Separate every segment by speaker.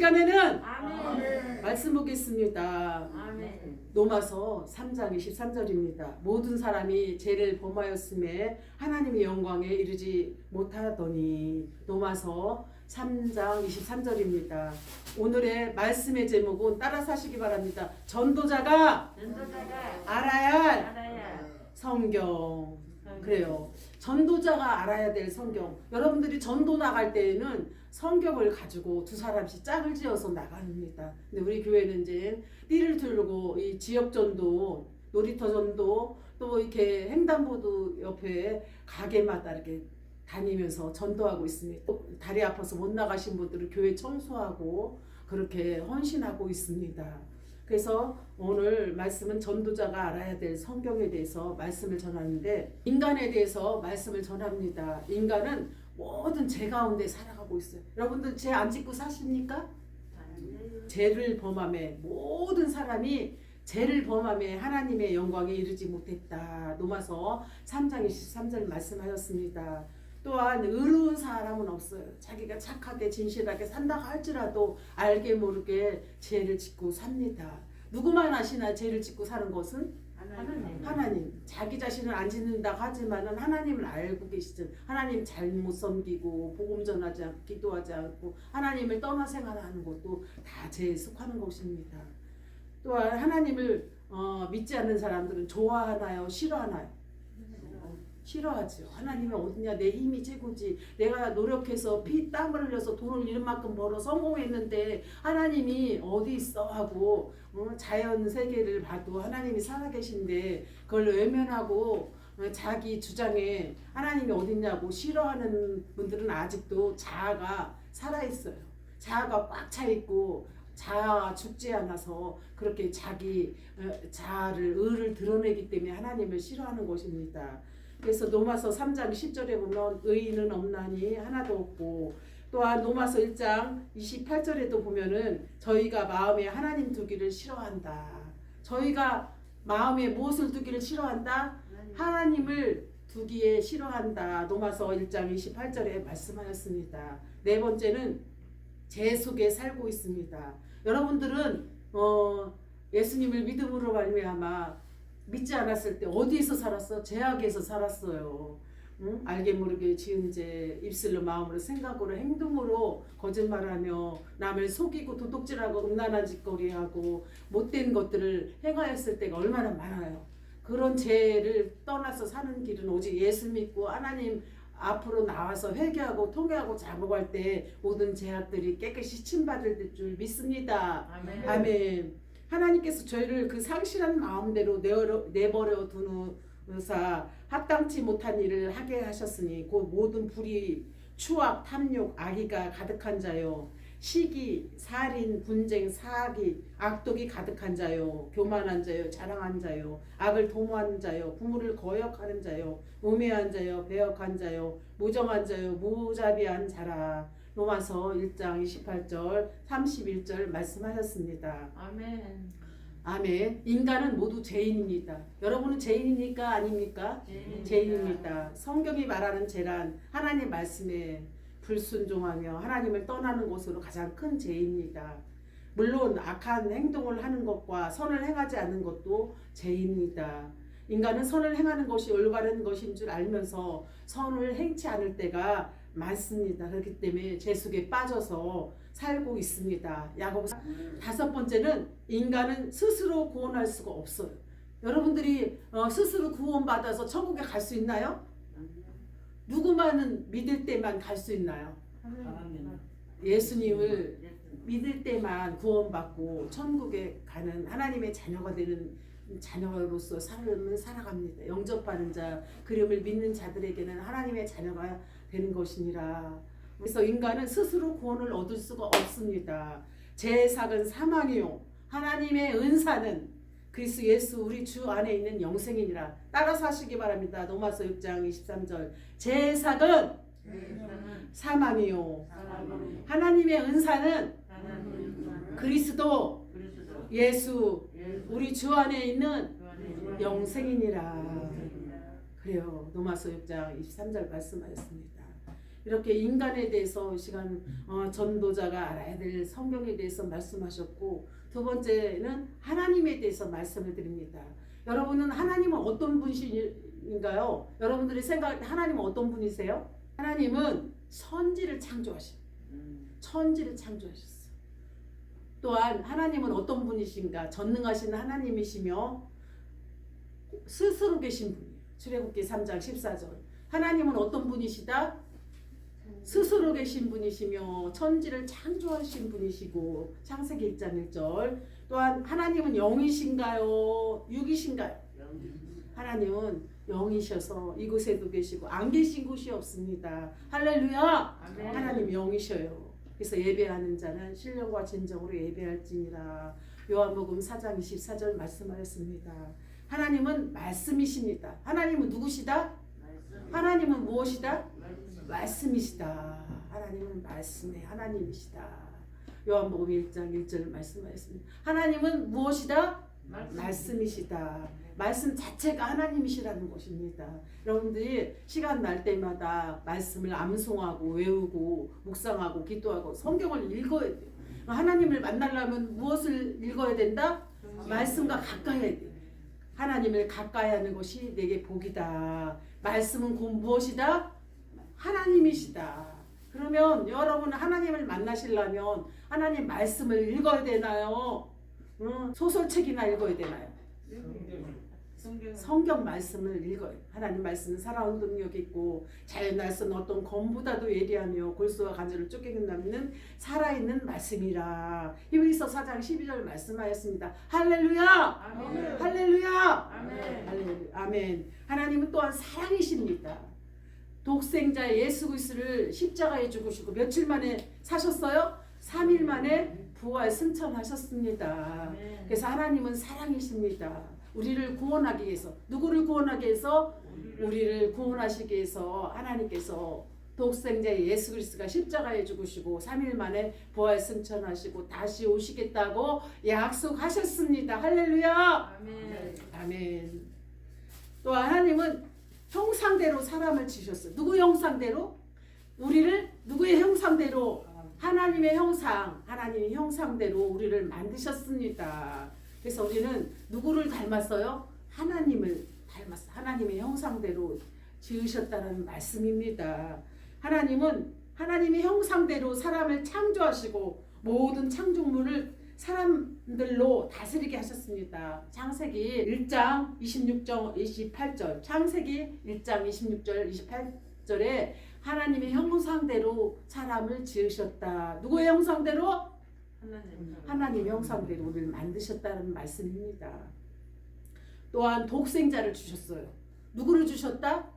Speaker 1: 시간에는
Speaker 2: 아멘.
Speaker 1: 말씀 보겠습니다.
Speaker 2: 아멘.
Speaker 1: 로마서 3장 23절입니다. 모든 사람이 죄를 범하였음에 하나님의 영광에 이르지 못하더니. 로마서 3장 23절입니다. 오늘의 말씀의 제목은 따라서 하시기 바랍니다. 전도자가 알아야 할 성경. 그래요. 전도자가 알아야 될 성경. 여러분들이 전도 나갈 때에는 성경을 가지고 두 사람씩 짝을 지어서 나갑니다. 근데 우리 교회는 이제 띠를 들고 이 지역 전도, 놀이터 전도, 또 이렇게 횡단보도 옆에 가게마다 이렇게 다니면서 전도하고 있습니다. 다리 아파서 못 나가신 분들은 교회 청소하고 그렇게 헌신하고 있습니다. 그래서 오늘 말씀은 전도자가 알아야 될 성경에 대해서 말씀을 전하는데, 인간에 대해서 말씀을 전합니다. 인간은 모든 죄 가운데 살아가고 있어요. 여러분들 죄 안 짓고 사십니까? 죄를 범함에 모든 사람이 죄를 범함에 하나님의 영광에 이르지 못했다. 로마서 3장 23절 말씀하셨습니다. 또한 의로운 사람은 없어요. 자기가 착하게 진실하게 산다고 할지라도 알게 모르게 죄를 짓고 삽니다. 누구만 아시나 죄를 짓고 사는 것은? 하나님. 자기 자신을 안 짓는다고 하지만은 하나님을 알고 계시죠. 하나님 잘못 섬기고 복음 전하지 않고 기도하지 않고 하나님을 떠나 생활하는 것도 다 죄에 속하는 것입니다. 또한 하나님을 믿지 않는 사람들은 좋아하나요? 싫어하나요? 싫어하죠. 하나님이 어디냐, 내 힘이 최고지, 내가 노력해서 피 땀을 흘려서 돈을 이만큼 벌어 성공했는데 하나님이 어디 있어 하고 자연 세계를 봐도 하나님이 살아계신데 그걸 외면하고 자기 주장에 하나님이 어딨냐고 싫어하는 분들은 아직도 자아가 살아있어요. 자아가 꽉 차있고 자아가 죽지 않아서 그렇게 자기 자아를, 의를 드러내기 때문에 하나님을 싫어하는 것입니다. 그래서 로마서 3장 10절에 보면 의인은 없나니 하나도 없고, 또한 로마서 1장 28절에도 보면은 저희가 마음에 하나님 두기를 싫어한다. 저희가 마음에 무엇을 두기를 싫어한다? 하나님을 두기에 싫어한다. 로마서 1장 28절에 말씀하였습니다. 네 번째는 죄 속에 살고 있습니다. 여러분들은 예수님을 믿음으로 말미암아 믿지 않았을 때 어디에서 살았어? 죄악에서 살았어요. 응? 알게 모르게 지은 죄, 입술로 마음으로 생각으로 행동으로 거짓말하며 남을 속이고 도둑질하고 음란한 짓거리하고 못된 것들을 행하였을 때가 얼마나 많아요. 그런 죄를 떠나서 사는 길은 오직 예수 믿고 하나님 앞으로 나와서 회개하고 통회하고 작업할 때 모든 죄악들이 깨끗이 씻임받을 줄 믿습니다.
Speaker 2: 아멘.
Speaker 1: 아멘. 하나님께서 저희를 그 상실한 마음대로 내버려 두는사 합당치 못한 일을 하게 하셨으니 그 모든 불의, 추악, 탐욕, 악의가 가득한 자요, 시기, 살인, 분쟁, 사기, 악독이 가득한 자요, 교만한 자요, 자랑한 자요, 악을 도모하는 자요, 부모를 거역하는 자요, 우매한 자요, 배역한 자요, 무정한 자요, 무자비한 자라. 로마서 1장 28절 31절 말씀하셨습니다.
Speaker 2: 아멘.
Speaker 1: 아멘. 인간은 모두 죄인입니다. 여러분은 죄인입니까? 아닙니까? 죄인입니다. 성경이 말하는 죄란 하나님 말씀에 불순종하며 하나님을 떠나는 것으로 가장 큰 죄입니다. 물론 악한 행동을 하는 것과 선을 행하지 않는 것도 죄입니다. 인간은 선을 행하는 것이 올바른 것인 줄 알면서 선을 행치 않을 때가 많습니다. 그렇기 때문에 죄 속에 빠져서 살고 있습니다. 야고보서 5번째는 인간은 스스로 구원할 수가 없어요. 여러분들이 스스로 구원받아서 천국에 갈 수 있나요? 누구만은 믿을 때만 갈 수 있나요? 예수님을 믿을 때만 구원받고 천국에 가는 하나님의 자녀가 되는 자녀로서 삶을 살아갑니다. 영접하는 자, 그림을 믿는 자들에게는 하나님의 자녀가 되는 것이니라. 그래서 인간은 스스로 구원을 얻을 수가 없습니다. 죄삭은 사망이요, 하나님의 은사는 그리스도 예수 우리 주 안에 있는 영생이니라. 따라서 하시기 바랍니다. 로마서 6장 23절. 죄삭은 사망이요, 하나님의 은사는 그리스도 예수 우리 주 안에 있는 영생이니라. 그래요. 로마서 6장 23절 말씀하셨습니다. 이렇게 인간에 대해서 이 시간 전도자가 알아야 될 성경에 대해서 말씀하셨고, 두 번째는 하나님에 대해서 말씀을 드립니다. 여러분은 하나님은 어떤 분이신가요? 여러분들이 생각할 때 하나님은 어떤 분이세요? 하나님은 천지를 창조하신, 천지를 창조하셨어요. 또한 하나님은 어떤 분이신가? 전능하신 하나님이시며 스스로 계신 분이에요. 출애굽기 3장 14절. 하나님은 어떤 분이시다? 스스로 계신 분이시며 천지를 창조하신 분이시고, 창세기 1장 1절. 또한 하나님은 영이신가요? 육이신가요? 하나님은 영이셔서 이곳에도 계시고 안 계신 곳이 없습니다. 할렐루야.
Speaker 2: 아멘.
Speaker 1: 하나님 영이셔요. 그래서 예배하는 자는 신령과 진정으로 예배할지니라. 요한복음 4장 24절 말씀하였습니다. 하나님은 말씀이십니다. 하나님은 누구시다? 하나님은 무엇이다? 말씀이시다. 하나님은 말씀의 하나님이시다. 요한복음 1장 1절 말씀하였습니다. 하나님은 무엇이다? 말씀이시다. 말씀 자체가 하나님이시라는 것입니다. 여러분들이 시간 날 때마다 말씀을 암송하고 외우고 묵상하고 기도하고 성경을 읽어야 돼요. 하나님을 만나려면 무엇을 읽어야 된다? 말씀과 가까이 해야 돼요. 하나님을 가까이 하는 것이 내게 복이다. 말씀은 곧 무엇이다? 하나님이시다. 그러면 여러분 하나님을 만나시려면 하나님 말씀을 읽어야 되나요? 소설책이나 읽어야 되나요? 성경 말씀을 읽어요. 하나님 말씀은 살아온 능력이 있고 자연 날선 어떤 검보다도 예리하며 골수와 간절을 쫓겨내는 살아있는 말씀이라. 히브리서 4장 12절 말씀하였습니다. 할렐루야.
Speaker 2: 아멘.
Speaker 1: 할렐루야.
Speaker 2: 아멘.
Speaker 1: 할렐루야. 아멘. 하나님은 또한 사랑이십니다. 독생자 예수 그리스도를 십자가에 죽으시고 며칠 만에 사셨어요? 3일 만에 부활 승천하셨습니다.
Speaker 2: 아멘.
Speaker 1: 그래서 하나님은 사랑이십니다. 우리를 구원하기 위해서, 누구를 구원하기 위해서? 우리를 구원하시기 위해서 하나님께서 독생자 예수 그리스도가 십자가에 죽으시고 3일 만에 부활 승천하시고 다시 오시겠다고 약속하셨습니다. 할렐루야.
Speaker 2: 아멘.
Speaker 1: 아멘. 또 하나님은 형상대로 사람을 지으셨어요. 누구 형상대로? 우리를 누구의 형상대로? 하나님의 형상, 하나님의 형상대로 우리를 만드셨습니다. 그래서 우리는 누구를 닮았어요? 하나님을 닮았어요. 하나님의 형상대로 지으셨다는 말씀입니다. 하나님은 하나님의 형상대로 사람을 창조하시고 모든 창조물을 사람들로 다스리게 하셨습니다. 창세기 1장 26절 28절, 창세기 1장 26절 28절에 하나님의 형상대로 사람을 지으셨다. 누구의 형상대로? 하나님의 형상대로 우리를 만드셨다는 말씀입니다. 또한 독생자를 주셨어요. 누구를 주셨다?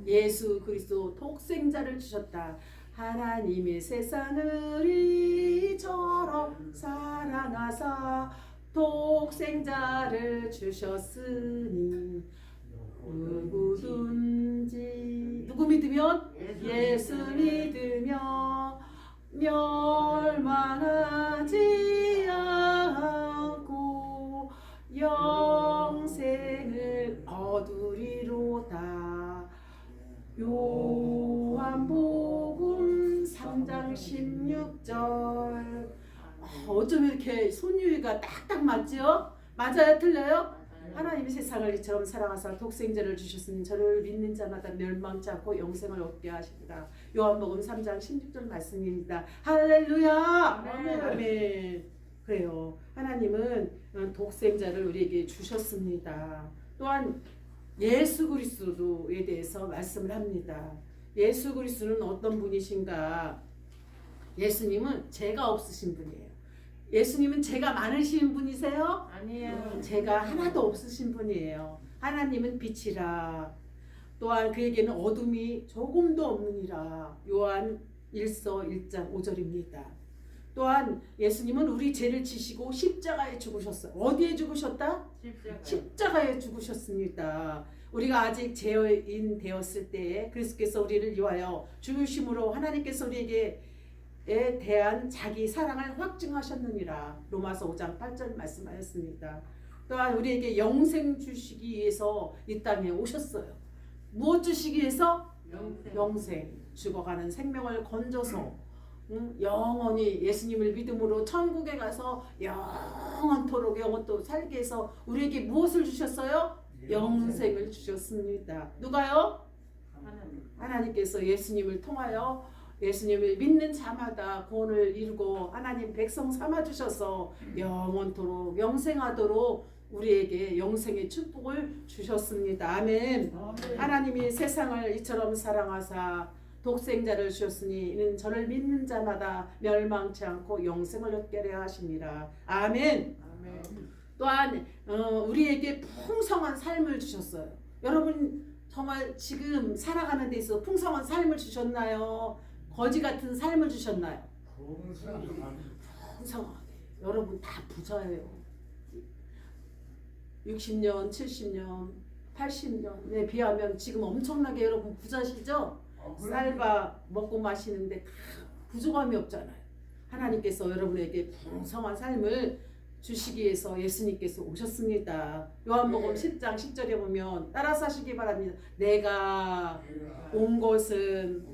Speaker 1: 예수 그리스도 독생자를 주셨다. 하나님의 세상을 이처럼 사랑하사 독생자를 주셨으니 누구든지 누구 믿으면? 예수 믿으며 멸망하지 않고 영생을 얻으리로다. 요한복음 3장 16절. 어쩜 이렇게 손유희가 딱딱 맞죠? 맞아요? 틀려요? 하나님이 세상을 이처럼 사랑하사 독생자를 주셨으니 저를 믿는 자마다 멸망치 않고 영생을 얻게 하십니다. 요한복음 3장 16절 말씀입니다. 할렐루야.
Speaker 2: 아멘.
Speaker 1: 아멘. 그래요. 하나님은 독생자를 우리에게 주셨습니다. 또한 예수 그리스도에 대해서 말씀을 합니다. 예수 그리스도는 어떤 분이신가? 예수님은 죄가 없으신 분이에요. 예수님은 죄가 많으신 분이세요?
Speaker 2: 아니에요.
Speaker 1: 죄가 하나도 없으신 분이에요. 하나님은 빛이라. 또한 그에게는 어둠이 조금도 없느니라. 요한 1서 1장 5절입니다. 또한 예수님은 우리 죄를 지시고 십자가에 죽으셨어요. 어디에 죽으셨다? 십자가에 죽으셨습니다. 우리가 아직 죄인 되었을 때에 그리스도께서 우리를 위하여 죽으심으로 하나님께서 우리에게 에 대한 자기 사랑을 확증하셨느니라. 로마서 5장 8절 말씀하였습니다. 또한 우리에게 영생 주시기 위해서 이 땅에 오셨어요. 무엇 주시기 위해서? 영생, 죽어가는 생명을 건져서 영원히 예수님을 믿음으로 천국에 가서 영원토록 영원토록 살게 해서 우리에게 무엇을 주셨어요? 영생을 주셨습니다. 누가요? 하나님께서 예수님을 통하여 예수님을 믿는 자마다 구원을 이루고 하나님 백성 삼아 주셔서 영원토록 영생하도록 우리에게 영생의 축복을 주셨습니다. 아멘. 하나님이 세상을 이처럼 사랑하사 독생자를 주셨으니 이는 저를 믿는 자마다 멸망치 않고 영생을 얻게 하려 하심이라. 아멘. 또한 우리에게 풍성한 삶을 주셨어요. 여러분 정말 지금 살아가는 데 있어서 풍성한 삶을 주셨나요? 거지 같은 삶을 주셨나요? 풍성하게. 여러분 다 부자예요. 60년, 70년, 80년에 비하면 지금 엄청나게 여러분 부자시죠? 쌀밥 먹고 마시는데 부족함이 없잖아요. 하나님께서 여러분에게 풍성한 삶을 주시기 위해서 예수님께서 오셨습니다. 요한복음 10장 10절에 보면 따라서 하시기 바랍니다. 내가 온 것은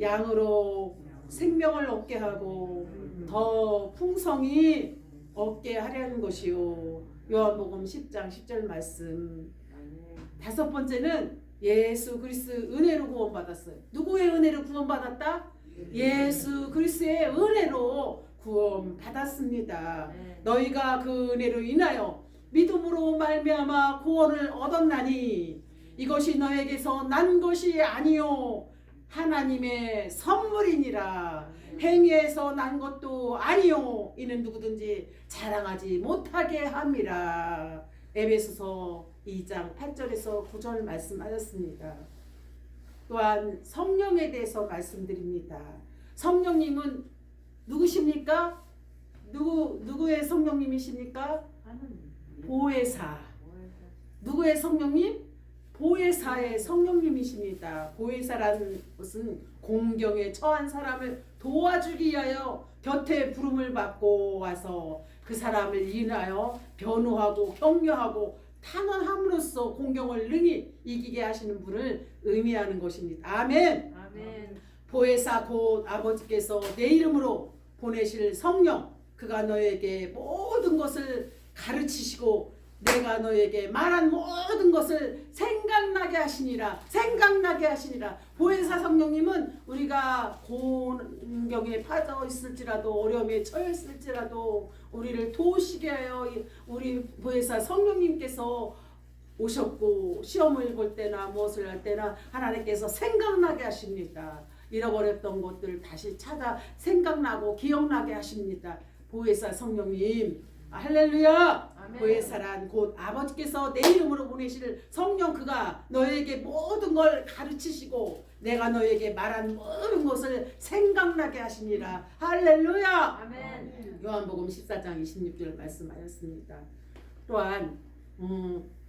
Speaker 1: 양으로 생명을 얻게 하고 더 풍성히 얻게 하려는 것이요. 요한복음 10장 10절 말씀. 다섯 번째는 예수 그리스도 은혜로 구원받았어요. 누구의 은혜로 구원받았다? 예수 그리스도의 은혜로 구원받았습니다. 너희가 그 은혜로 인하여 믿음으로 말미암아 구원을 얻었나니 이것이 너에게서 난 것이 아니요 하나님의 선물이니라. 행위에서 난 것도 아니요 이는 누구든지 자랑하지 못하게 함이라. 에베소서 2장 8절에서 9절 말씀하셨습니다. 또한 성령에 대해서 말씀드립니다. 성령님은 누구십니까? 누구의 성령님이십니까? 보혜사. 누구의 성령님? 보혜사의 성령님이십니다. 보혜사라는 것은 공경에 처한 사람을 도와주기 위하여 곁에 부름을 받고 와서 그 사람을 인하여 변호하고 격려하고 탄원함으로써 공경을 능히 이기게 하시는 분을 의미하는 것입니다. 아멘. 보혜사 곧 아버지께서 내 이름으로 보내실 성령, 그가 너에게 모든 것을 가르치시고 내가 너에게 말한 모든 것을 생각나게 하시니라. 생각나게 하시니라. 보혜사 성령님은 우리가 곤경에 빠져 있을지라도 어려움에 처해 있을지라도 우리를 도우시게 하여 우리 보혜사 성령님께서 오셨고 시험을 볼 때나 무엇을 할 때나 하나님께서 생각나게 하십니다. 잃어버렸던 것들 다시 찾아 생각나고 기억나게 하십니다. 보혜사 성령님 할렐루야. 아멘. 보혜사란 곧 아버지께서 내 이름으로 보내실 성령, 그가 너에게 모든 걸 가르치시고 내가 너에게 말한 모든 것을 생각나게 하시니라. 할렐루야. 아멘. 요한복음 14장 26절 말씀하였습니다. 또한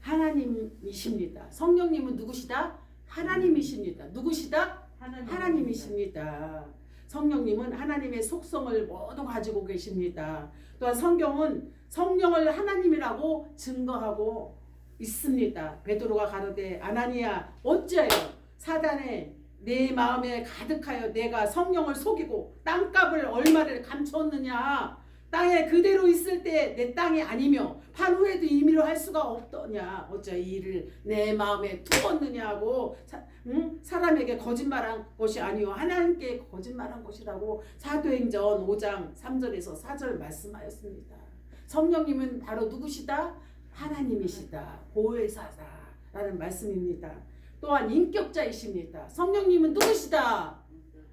Speaker 1: 하나님이십니다. 성령님은 누구시다? 하나님이십니다. 누구시다? 하나님이십니다. 성령님은 하나님의 속성을 모두 가지고 계십니다. 또한 성경은 성령을 하나님이라고 증거하고 있습니다. 베드로가 가로되 아나니야 어찌하여 사단의 내 마음에 가득하여 내가 성령을 속이고 땅값을 얼마를 감추었느냐. 땅에 그대로 있을 때 내 땅이 아니며 판 후에도 임의로 할 수가 없더냐. 어찌 이 일을 내 마음에 두었느냐고 사람에게 거짓말한 것이 아니요 하나님께 거짓말한 것이라고 사도행전 5장 3절에서 4절 말씀하였습니다. 성령님은 바로 누구시다? 하나님이시다. 보혜사다라는 말씀입니다. 또한 인격자이십니다. 성령님은 누구시다?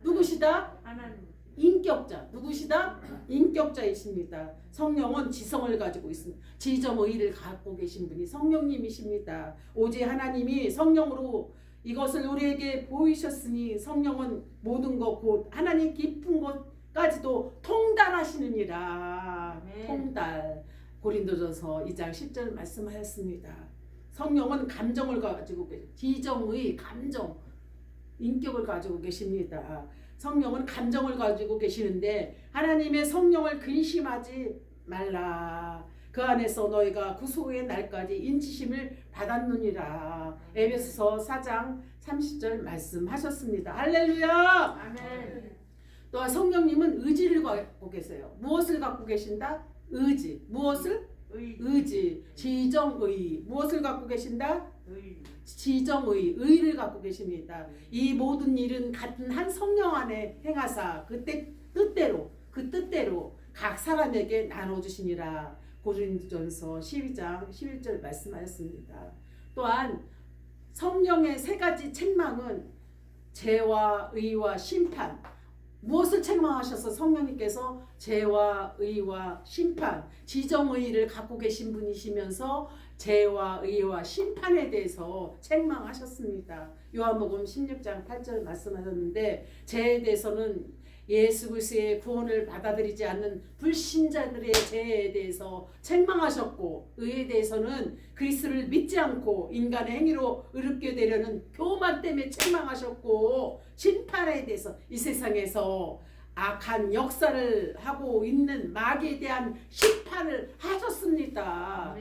Speaker 1: 누구시다? 하나님. 인격자. 누구시다? 인격자이십니다. 성령은 지성을 가지고 있습니다. 지정의를 갖고 계신 분이 성령님이십니다. 오직 하나님이 성령으로 이것을 우리에게 보이셨으니 성령은 모든 것 곧 하나님 깊은 것까지도 통달하시느니라. 네. 통달. 고린도전서 2장 10절 말씀하였습니다. 성령은 감정을 가지고 계십니다. 지정의, 감정, 인격을 가지고 계십니다. 성령은 감정을 가지고 계시는데 하나님의 성령을 근심하지 말라. 그 안에서 너희가 구속의 날까지 인치심을 받았느니라. 에베소서 4장 30절 말씀하셨습니다. 할렐루야.
Speaker 2: 아멘.
Speaker 1: 또 성령님은 의지를 갖고 계세요. 무엇을 갖고 계신다? 의지. 무엇을? 의지. 지정의. 무엇을 갖고 계신다? 지정의. 의를 갖고 계십니다. 이 모든 일은 같은 한 성령 안에 행하사 그때 뜻대로 그 뜻대로 각 사람에게 나눠주시니라. 고린도전서 12장 11절 말씀하셨습니다. 또한 성령의 세 가지 책망은 죄와 의와 심판. 무엇을 책망하셔서 성령님께서 죄와 의와 심판, 지정의를 갖고 계신 분이시면서 죄와 의와 심판에 대해서 책망하셨습니다. 요한복음 16장 8절 말씀하셨는데 죄에 대해서는 예수 그리스도의 구원을 받아들이지 않는 불신자들의 죄에 대해서 책망하셨고, 의에 대해서는 그리스도를 믿지 않고 인간의 행위로 의롭게 되려는 교만 때문에 책망하셨고, 심판에 대해서 이 세상에서 악한 역사를 하고 있는 마귀에 대한 심판을 하셨습니다.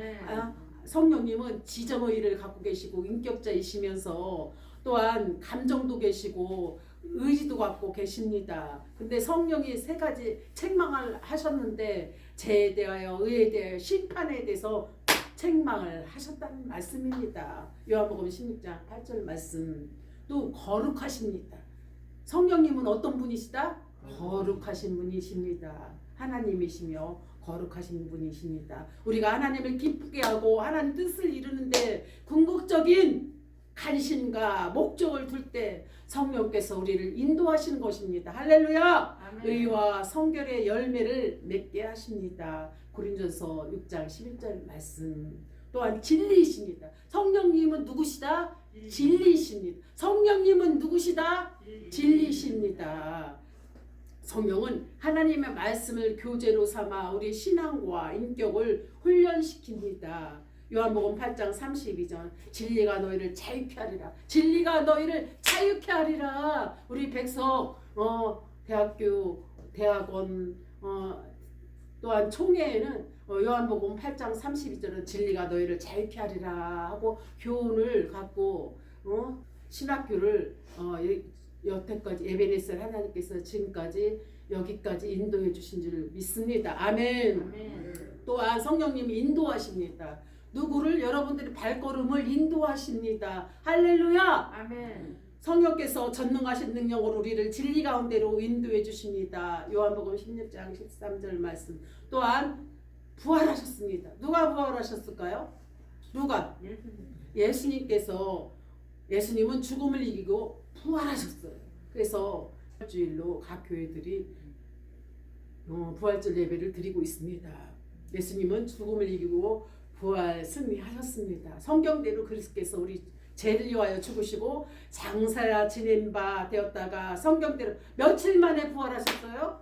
Speaker 1: 성령님은 지정의를 갖고 계시고 인격자이시면서 또한 감정도 계시고 의지도 갖고 계십니다. 근데 성령이 세 가지 책망을 하셨는데 죄에 대하여 의에 대하여 심판에 대해서 책망을 하셨다는 말씀입니다. 요한복음 16장 8절 말씀. 또 거룩하십니다. 성령님은 어떤 분이시다? 거룩하신 분이십니다. 하나님이시며 거룩하신 분이십니다. 우리가 하나님을 기쁘게 하고 하나님 뜻을 이루는데 궁극적인 간신과 목적을 둘 때 성령께서 우리를 인도하시는 것입니다. 할렐루야.
Speaker 2: 아멘.
Speaker 1: 의와 성결의 열매를 맺게 하십니다. 고린도전서 6장 11절 말씀. 또한 진리이십니다. 성령님은 누구시다? 진리이십니다. 성령님은 누구시다? 진리이십니다. 성령은 하나님의 말씀을 교재로 삼아 우리 신앙과 인격을 훈련시킵니다. 요한복음 8장 32절 진리가 너희를 자유케 하리라. 진리가 너희를 자유케 하리라. 우리 백석 대학교 대학원 또한 총회에는 요한복음 8장 32절은 진리가 너희를 자유케 하리라 하고 교훈을 갖고 신학교를 여태까지 에베네셀 하나님께서 지금까지 여기까지 인도해 주신 줄 믿습니다. 아멘.
Speaker 2: 아멘.
Speaker 1: 또한 성령님이 인도하십니다. 누구를? 여러분들의 발걸음을 인도하십니다. 할렐루야.
Speaker 2: 아멘.
Speaker 1: 성령께서 전능하신 능력으로 우리를 진리 가운데로 인도해 주십니다. 요한복음 16장 13절 말씀. 또한 부활하셨습니다. 누가 부활하셨을까요? 누가? 예수님은 죽음을 이기고 부활하셨어요. 그래서 주일로 각 교회들이 부활절 예배를 드리고 있습니다. 예수님은 죽음을 이기고 부활 승리하셨습니다. 성경대로 그리스도께서 우리 죄를 위하여 죽으시고 장사야 지낸 바 되었다가 성경대로 며칠 만에 부활하셨어요?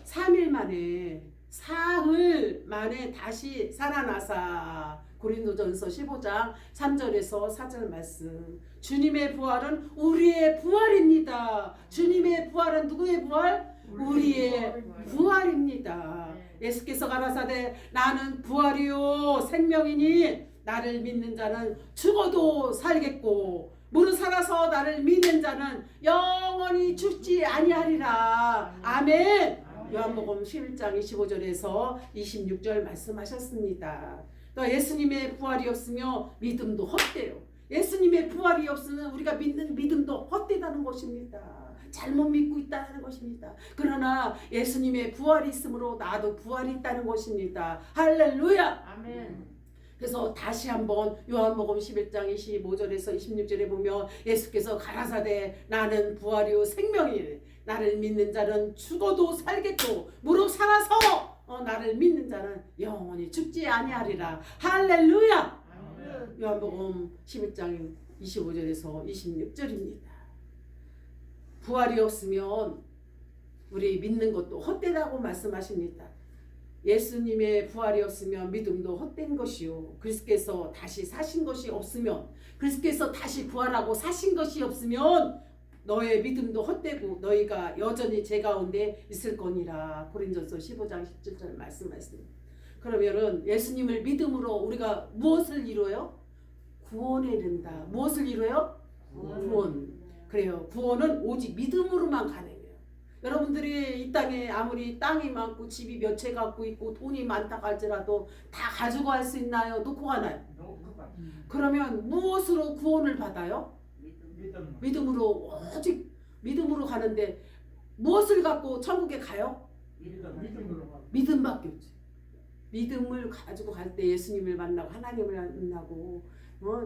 Speaker 1: 3일 만에, 사흘 만에 다시 살아나사. 고린도전서 15장 3절에서 4절 말씀. 주님의 부활은 우리의 부활입니다. 주님의 부활은 누구의 부활? 우리의 부활입니다. 예수께서 가라사대 나는 부활이요 생명이니 나를 믿는 자는 죽어도 살겠고 무릇 살아서 나를 믿는 자는 영원히 죽지 아니하리라. 아멘. 요한복음 11장 25절에서 26절 말씀하셨습니다. 또 예수님의 부활이 없으며 믿음도 헛되요. 예수님의 부활이 없으면 우리가 믿는 믿음도 헛되다는 것입니다. 잘못 믿고 있다는 것입니다. 그러나 예수님의 부활이 있으므로 나도 부활이 있다는 것입니다. 할렐루야.
Speaker 2: 아멘.
Speaker 1: 그래서 다시 한번 요한복음 11장 25절에서 26절에 보면 예수께서 가라사대 나는 부활이요 생명이니 나를 믿는 자는 죽어도 살겠고 무릇 살아서 나를 믿는 자는 영원히 죽지 아니하리라. 할렐루야.
Speaker 2: 아멘.
Speaker 1: 요한복음 11장 25절에서 26절입니다. 부활이 없으면 우리 믿는 것도 헛되다고 말씀하십니다. 예수님의 부활이 없으면 믿음도 헛된 것이요. 그리스도께서 다시 사신 것이 없으면, 그리스도께서 다시 부활하고 사신 것이 없으면 너의 믿음도 헛되고 너희가 여전히 죄 가운데 있을 거니라. 고린도전서 15장 17절 말씀하십니다. 그러면은 예수님을 믿음으로 우리가 무엇을 이루어요? 구원에 이른다. 무엇을 이루어요? 구원. 그래요. 구원은 오직 믿음으로만 가능해요. 여러분들이 이 땅에 아무리 땅이 많고 집이 몇 채 갖고 있고 돈이 많다 할지라도 다 가지고 갈 수 있나요? 놓고 가나요? 그러면 무엇으로 구원을 받아요? 믿음으로. 오직 믿음으로 가는데 무엇을 갖고 천국에 가요? 믿음밖에 없지. 믿음을 가지고 갈 때 예수님을 만나고 하나님을 만나고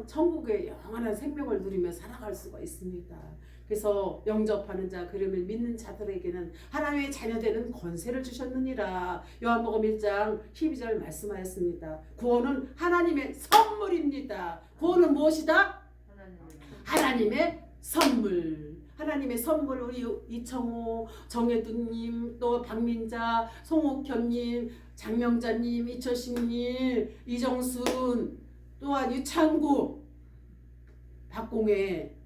Speaker 1: 천국의 영원한 생명을 누리며 살아갈 수가 있습니다. 그래서 영접하는 자, 그름을 믿는 자들에게는 하나님의 자녀되는 권세를 주셨느니라. 요한복음 1장 12절 말씀하였습니다. 구원은 하나님의 선물입니다. 구원은 무엇이다? 하나님의 선물. 하나님의 선물. 우리 이청호, 정혜두님, 또 박민자, 송옥현님, 장명자님, 이철식님, 이정순, 또한 유창구, 박공혜,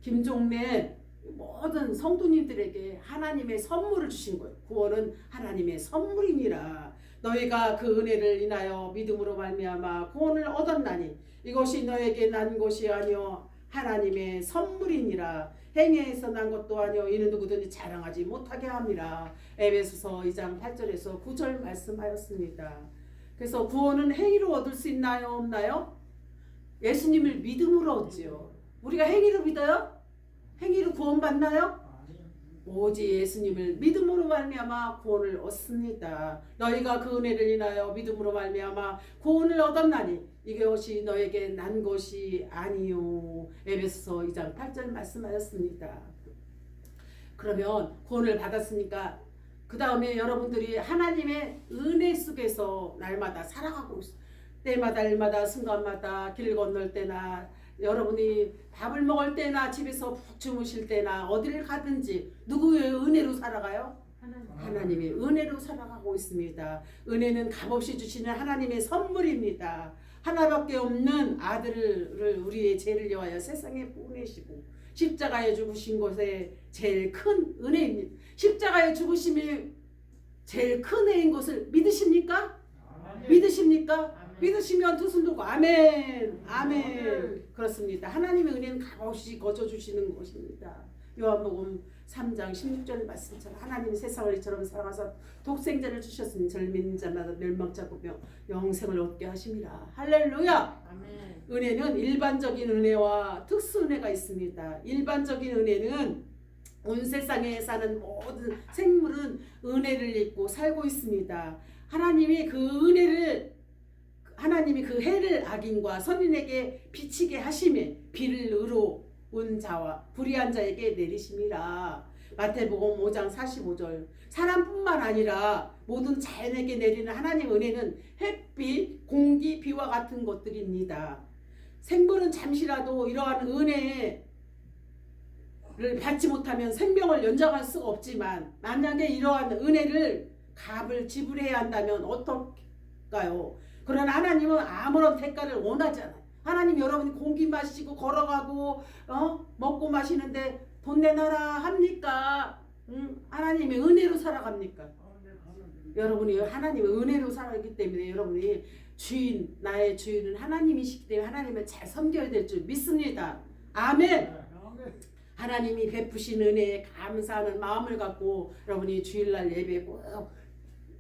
Speaker 1: 김종래, 모든 성도님들에게 하나님의 선물을 주신 거예요. 구원은 하나님의 선물이니라. 너희가 그 은혜를 인하여 믿음으로 말미암아 구원을 얻었나니 이것이 너에게 난 것이 아니요 하나님의 선물이니라. 행위에서 난 것도 아니요 이는 누구든지 자랑하지 못하게 함이라. 에베소서 2장 8절에서 9절 말씀하였습니다. 그래서 구원은 행위로 얻을 수 있나요? 없나요? 예수님을 믿음으로 얻지요. 우리가 행위로 믿어요? 행위로 구원받나요? 오직 예수님을 믿음으로 말미암아 구원을 얻습니다. 너희가 그 은혜를 인하여 믿음으로 말미암아 구원을 얻었나니 이것이 너에게 난 것이 아니요. 에베소서 2장 8절 말씀하였습니다. 그러면 구원을 받았으니까 그 다음에 여러분들이 하나님의 은혜 속에서 날마다 살아가고 있어요. 때마다 일마다 순간마다 길 건널 때나 여러분이 밥을 먹을 때나 집에서 푹 주무실 때나 어디를 가든지 누구의 은혜로 살아가요? 하나님의 은혜로 살아가고 있습니다. 은혜는 값없이 주시는 하나님의 선물입니다. 하나밖에 없는 아들을 우리의 죄를 위하여 세상에 보내시고 십자가에 죽으신 것에 제일 큰 은혜입니다. 십자가에 죽으심이 제일 큰 은혜인 것을 믿으십니까? 믿으십니까? 믿으시면 두 손 들고 아멘, 아멘. 그렇습니다. 하나님의 은혜는 값없이 거저 주시는 것입니다. 요한복음 3장 16절 말씀처럼 하나님이 세상을 이처럼 사랑하사 독생자를 주셨으니 저를 믿는 자마다 멸망치 않고 영생을 얻게 하심이라. 할렐루야.
Speaker 2: 아멘.
Speaker 1: 은혜는 일반적인 은혜와 특수 은혜가 있습니다. 일반적인 은혜는 온 세상에 사는 모든 생물은 은혜를 입고 살고 있습니다. 하나님이 그 해를 악인과 선인에게 비치게 하심에 비를 의로운 자와 불의한 자에게 내리심이라. 마태복음 5장 45절. 사람뿐만 아니라 모든 자연에게 내리는 하나님의 은혜는 햇빛, 공기, 비와 같은 것들입니다. 생물은 잠시라도 이러한 은혜를 받지 못하면 생명을 연장할 수가 없지만 만약에 이러한 은혜를 값을 지불해야 한다면 어떨까요? 그러나 하나님은 아무런 대가를 원하지 않아요. 하나님 여러분이 공기 마시고 걸어가고 먹고 마시는데 돈 내놔라 합니까? 하나님의 은혜로 살아갑니까? 여러분이 하나님의 은혜로 살아가기 때문에 여러분이 나의 주인은 하나님이시기 때문에 하나님을 잘 섬겨야 될 줄 믿습니다. 아멘. 하나님이 베푸신 은혜에 감사하는 마음을 갖고 여러분이 주일날 예배에 꼭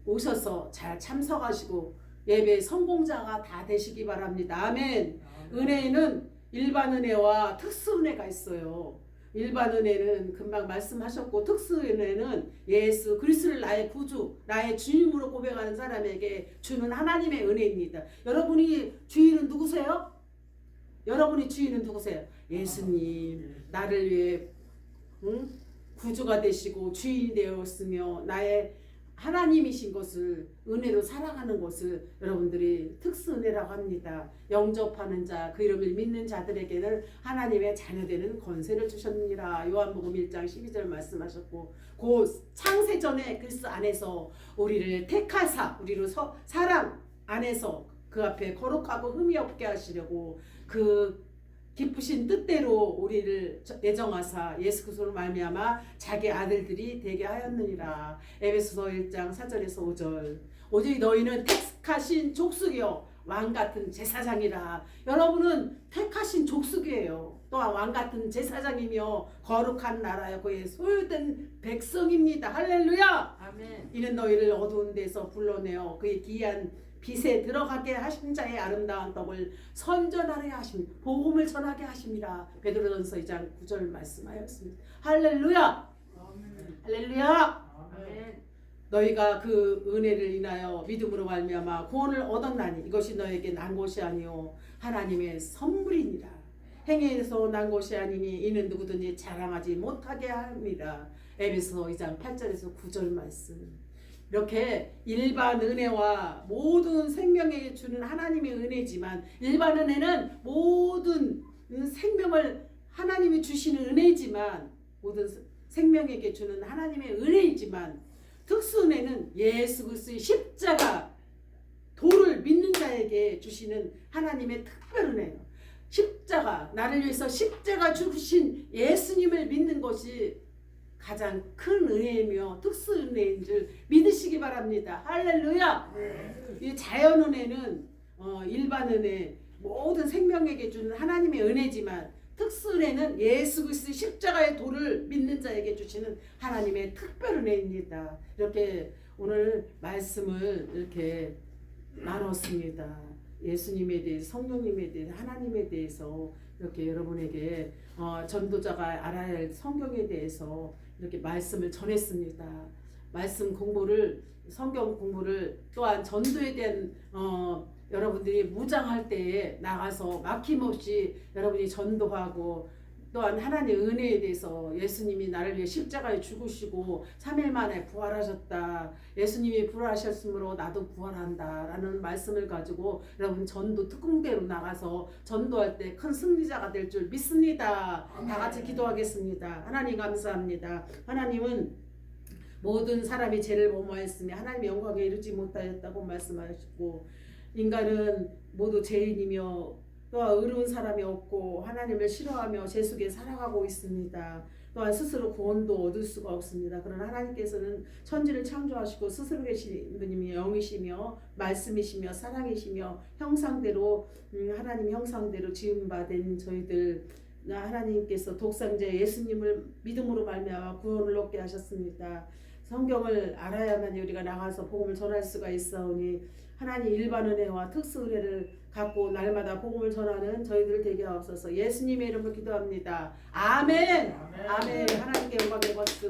Speaker 1: 오셔서 잘 참석하시고 예배 성공자가 다 되시기 바랍니다. 아멘. 은혜에는 일반 은혜와 특수 은혜가 있어요. 일반 은혜는 금방 말씀하셨고 특수 은혜는 예수 그리스도를 나의 구주, 나의 주님으로 고백하는 사람에게 주는 하나님의 은혜입니다. 여러분이 주인은 누구세요? 여러분이 주인은 누구세요? 예수님. 나를 위해 구주가 되시고 주인이 되었으며 나의 하나님이신 것을 은혜로 살아가는 것을 여러분들이 특수 은혜라고 합니다. 영접하는 자, 그 이름을 믿는 자들에게는 하나님의 자녀되는 권세를 주셨느니라. 요한복음 1장 12절 말씀하셨고 그 창세전에 그리스도 안에서 우리를 택하사 우리로 사랑 안에서 그 앞에 거룩하고 흠이 없게 하시려고 그 기쁘신 뜻대로 우리를 예정하사 예수 그리스도로 말미암아 자기 아들들이 되게 하였느니라. 에베소서 1장 4절에서 5절. 오직 너희는 택하신 족속이요 왕같은 제사장이라. 여러분은 택하신 족속이에요. 또한 왕같은 제사장이며 거룩한 나라여 그의 소유된 백성입니다. 할렐루야.
Speaker 2: 아멘.
Speaker 1: 이는 너희를 어두운 데서 불러내어 그의 귀한 빛에 들어가게 하신 자의 아름다운 떡을 선전하려 하십니다. 복음을 전하게 하십니다. 베드로전서 2장 9절 말씀하였습니다. 할렐루야.
Speaker 2: 아멘.
Speaker 1: 할렐루야.
Speaker 2: 아멘.
Speaker 1: 너희가 그 은혜를 인하여 믿음으로 말미암아 구원을 얻었나니 이것이 너에게 난 것이 아니요 하나님의 선물이니라. 행위에서 난 것이 아니니 이는 누구든지 자랑하지 못하게 합니다. 에베소 2장 8절에서 9절 말씀. 이렇게 일반 은혜와 모든 생명에게 주는 하나님의 은혜지만, 일반 은혜는 모든 생명을 하나님이 주시는 은혜지만, 모든 생명에게 주는 하나님의 은혜이지만, 특수 은혜는 예수 그리스도의 십자가 도를 믿는 자에게 주시는 하나님의 특별 은혜예요. 십자가, 나를 위해서 십자가 주신 예수님을 믿는 것이 가장 큰 은혜이며 특수 은혜인 줄 믿으시기 바랍니다. 할렐루야. 이 자연 은혜는 일반 은혜, 모든 생명에게 주는 하나님의 은혜지만, 특수 은혜는 예수 그리스도의 십자가의 도를 믿는 자에게 주시는 하나님의 특별 은혜입니다. 이렇게 오늘 말씀을 이렇게 나눴습니다. 예수님에 대해서, 성령님에 대해서, 하나님에 대해서 이렇게 여러분에게 전도자가 알아야 할 성경에 대해서 이렇게 말씀을 전했습니다. 말씀 공부를, 성경 공부를, 또한 전도에 대한 여러분들이 무장할 때에 나가서 막힘없이 여러분이 전도하고, 또한 하나님의 은혜에 대해서 예수님이 나를 위해 십자가에 죽으시고 3일 만에 부활하셨다. 예수님이 부활하셨으므로 나도 부활한다. 라는 말씀을 가지고 여러분 전도 특공대로 나가서 전도할 때 큰 승리자가 될 줄 믿습니다. 다 같이 기도하겠습니다. 하나님 감사합니다. 하나님은 모든 사람이 죄를 범하였으며 하나님의 영광에 이르지 못하였다고 말씀하셨고, 인간은 모두 죄인이며 또한 의로운 사람이 없고 하나님을 싫어하며 죄 속에 살아가고 있습니다. 또한 스스로 구원도 얻을 수가 없습니다. 그러나 하나님께서는 천지를 창조하시고 스스로 계신 분이 영이시며 말씀이시며 사랑이시며 형상대로 하나님 형상대로 지음받은 저희들, 하나님께서 독생자 예수님을 믿음으로 말미암아 구원을 얻게 하셨습니다. 성경을 알아야만 우리가 나가서 복음을 전할 수가 있사오니 하나님 일반 은혜와 특수 은혜를 갖고 날마다 복음을 전하는 저희들 되게 하옵소서. 예수님의 이름으로 기도합니다. 아멘. 아멘. 하나님께 영광의 박수.